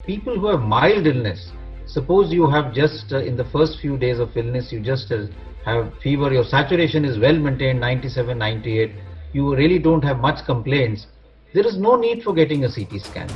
people who have mild illness, suppose you have just in the first few days of illness, you just have fever, your saturation is well maintained, 97, 98, you really don't have much complaints, there is no need for getting a CT scan.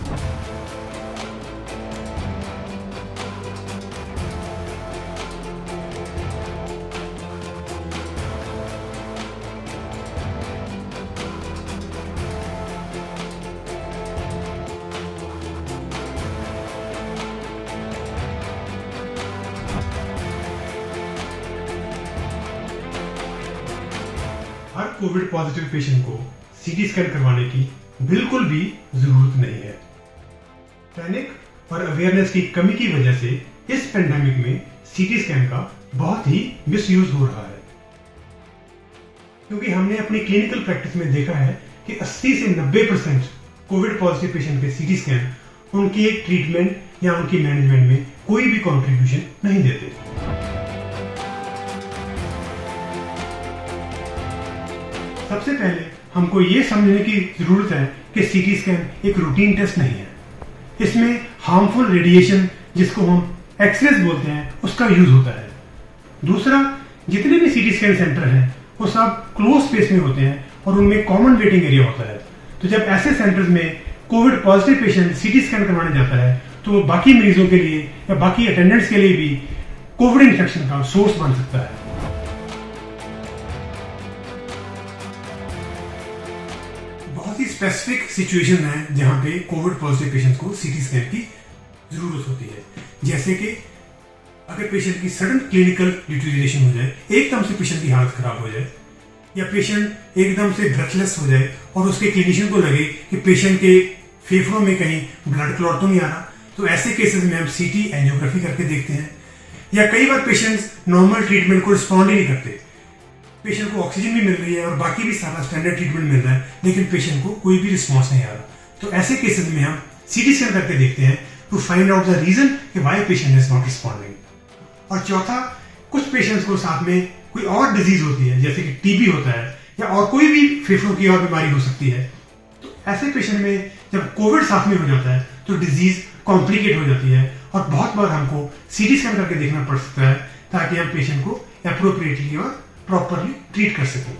Her Covid positive patient को CT scan करवाने की बिल्कुल भी जरूरत नहीं है। Panic और awareness की कमी की वजह से इस पेंडेमिक में सीटी स्कैन का बहुत ही मिसयूज हो रहा है, क्योंकि हमने अपनी क्लिनिकल प्रैक्टिस में देखा है कि 80 से 90% कोविड पॉजिटिव पेशेंट के सीटी स्कैन उनकी एक ट्रीटमेंट या उनकी मैनेजमेंट में कोई भी कंट्रीब्यूशन नहीं देते। सबसे पहले हमको ये समझने की जरूरत है कि सीटी स्कैन एक रूटीन टेस्ट नहीं है। इसमें हार्मफुल रेडिएशन, जिसको हम एक्सरेज बोलते हैं, उसका यूज होता है। दूसरा, जितने भी सीटी स्कैन सेंटर हैं वो सब क्लोज स्पेस में होते हैं और उनमें कॉमन वेटिंग एरिया होता है। तो जब ऐसे सेंटर्स में Covid positive patient CT scan करवाने जाता है तो बाकी मरीजों के लिए या बाकी अटेंडेंट्स के लिए भी कोविड इन्फेक्शन का सोर्स बन सकता है। बहुत ही स्पेसिफिक सिचुएशन है जहां पे कोविड पॉजिटिव पेशेंट को सीटी स्कैन की जरूरत होती है, जैसे कि अगर पेशेंट की सडन क्लिनिकल डिटीरियरेशन हो जाए, एकदम से पेशेंट की हालत खराब हो जाए, या पेशेंट एकदम से ब्रेथलेस हो जाए और उसके क्लिनिशियन को लगे कि पेशेंट के फेफड़ों में कहीं ब्लड क्लॉट तो नहीं आ रहा, तो ऐसे केसेस में हम सीटी एंजियोग्राफी करके देखते हैं। या कई बार पेशेंट्स नॉर्मल ट्रीटमेंट को रिस्पॉन्ड ही नहीं करते, पेशेंट को ऑक्सीजन भी मिल रही है और बाकी भी सारा स्टैंडर्ड ट्रीटमेंट मिल रहा है, लेकिन पेशेंट को कोई भी रिस्पॉन्स नहीं आ रहा। तो ऐसे केसेस में हम सीटी स्कैन करके देखते हैं to find out the reason कि why patient is not responding. और चौथा, कुछ पेशेंट्स को साथ में कोई और डिजीज होती है, जैसे कि टीबी होता है या और कोई भी फेफड़ों की और बीमारी हो सकती है। तो ऐसे पेशेंट में जब कोविड साथ में हो जाता है तो डिजीज कॉम्प्लिकेट हो जाती है और बहुत बार हमको सीटी स्कैन करके देखना पड़ सकता है ताकि हम पेशेंट को एप्रोप्रिएटली और प्रॉपरली ट्रीट कर सकें।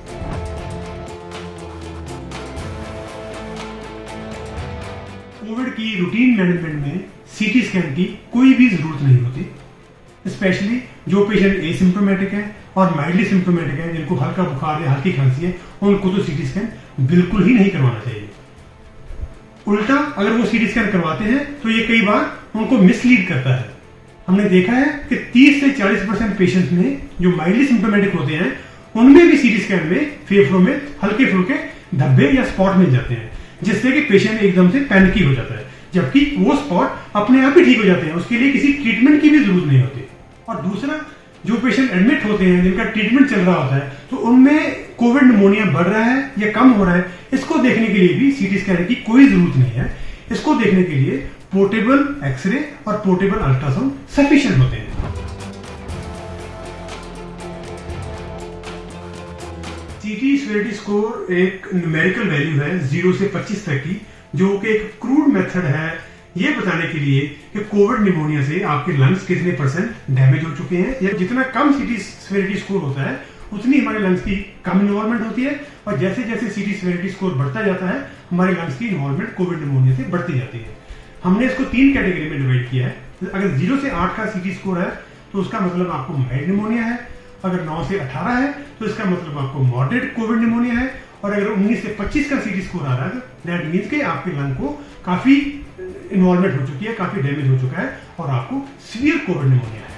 कोविड की रूटीन मैनेजमेंट में सीटी स्कैन की कोई भी जरूरत नहीं होती, स्पेशली जो पेशेंट एसिम्प्टोमेटिक है और माइल्डली सिम्प्टोमेटिक है, जिनको हल्का बुखार या हल्की खांसी है, उनको तो सीटी स्कैन बिल्कुल ही नहीं करवाना चाहिए। उल्टा अगर वो सीटी स्कैन करवाते हैं तो ये कई बार उनको मिसलीड करता है। हमने देखा है कि 30 से 40% पेशेंट्स में जो माइल्डली सिम्प्टोमेटिक होते हैं उनमें भी सीटी स्कैन में फेफड़ों में हल्के फुल्के धब्बे या स्पॉट मिल जाते हैं, जिससे कि पेशेंट एकदम से पैनिकी हो जाता है, जबकि वो स्पॉट अपने आप ही ठीक हो जाते हैं, उसके लिए किसी ट्रीटमेंट की भी जरूरत नहीं होती। और दूसरा, जो पेशेंट एडमिट होते हैं जिनका ट्रीटमेंट चल रहा होता है तो उनमें कोविड निमोनिया बढ़ रहा है या कम हो रहा है, इसको देखने के लिए भी सीटी स्कैन की कोई जरूरत नहीं है। इसको देखने के लिए पोर्टेबल एक्सरे और पोर्टेबल अल्ट्रासाउंड सफिशिएंट होते हैं। सीटी सेवेरिटी स्कोर एक न्यूमेरिकल वैल्यू है 0 से 25 तक की, जो कि एक क्रूड मेथड है ये बताने के लिए कि कोविड निमोनिया से आपके लंग्स कितने % डैमेज हो चुके हैं। या जितना कम सीटी सेवेरिटी स्कोर होता है उतनी हमारे लंग्स की कम इन्वॉल्वमेंट होती है, और जैसे जैसे सीटी सेवेरिटी स्कोर बढ़ता जाता है हमारे लंग्स की इन्वॉल्वमेंट कोविड निमोनिया से बढ़ती जाती है। हमने इसको 3 कैटेगरी में डिवाइड किया है। अगर 0 से 8 का सीटी स्कोर है तो उसका मतलब आपको माइल्ड निमोनिया है, अगर 9 से 18 है तो इसका मतलब आपको मॉडरेट कोविड निमोनिया है, और अगर 19 से 25 का सीटी स्कोर आ रहा है तो दैट मीन्स कि आपके लंग को काफी इन्वॉल्वमेंट हो चुकी है, काफी डैमेज हो चुका है और आपको सीवियर कोविड निमोनिया है।